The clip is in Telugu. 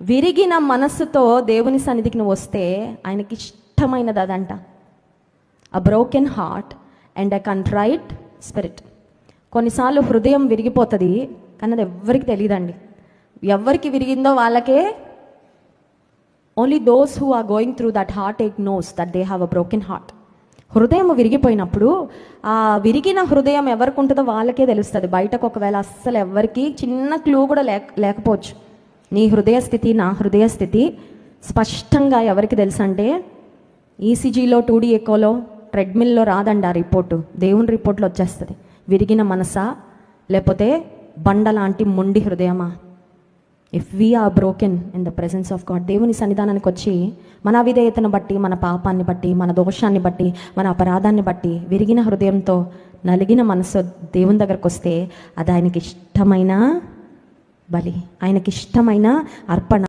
విరిగిన మనస్సుతో దేవుని సన్నిధికి నువ్వు వస్తే ఆయనకి ఇష్టమైనది అదంట. A broken heart and a contrite spirit. కొన్నిసార్లు హృదయం విరిగిపోతుంది, కానీ అది ఎవ్వరికి తెలియదండి. ఎవరికి విరిగిందో వాళ్ళకే, only those who are going through that heartache knows that they have a broken heart. హృదయం విరిగిపోయినప్పుడు ఆ విరిగిన హృదయం ఎవరికి ఉంటుందో వాళ్ళకే తెలుస్తుంది. బయటకు ఒకవేళ అస్సలు ఎవరికి చిన్న క్లూ కూడా లేకపోవచ్చు. నీ హృదయ స్థితి, నా హృదయ స్థితి స్పష్టంగా ఎవరికి తెలుసు అంటే, ఈసీజీలో 2D ఎకోలో ట్రెడ్మిల్లో రాదండి ఆ రిపోర్టు, దేవుని రిపోర్ట్లో వచ్చేస్తుంది. విరిగిన మనసా లేకపోతే బండ లాంటి మొండి హృదయమా? If we are broken in the presence of God, దేవుని సన్నిధానానికి వచ్చి మన అవిధేయతను బట్టి, మన పాపాన్ని బట్టి, మన దోషాన్ని బట్టి, మన అపరాధాన్ని బట్టి విరిగిన హృదయంతో నలిగిన మనసు దేవుని దగ్గరకు వస్తే అది ఆయనకి ఇష్టమైన బలి, ఆయనకి ఇష్టమైన అర్పణ.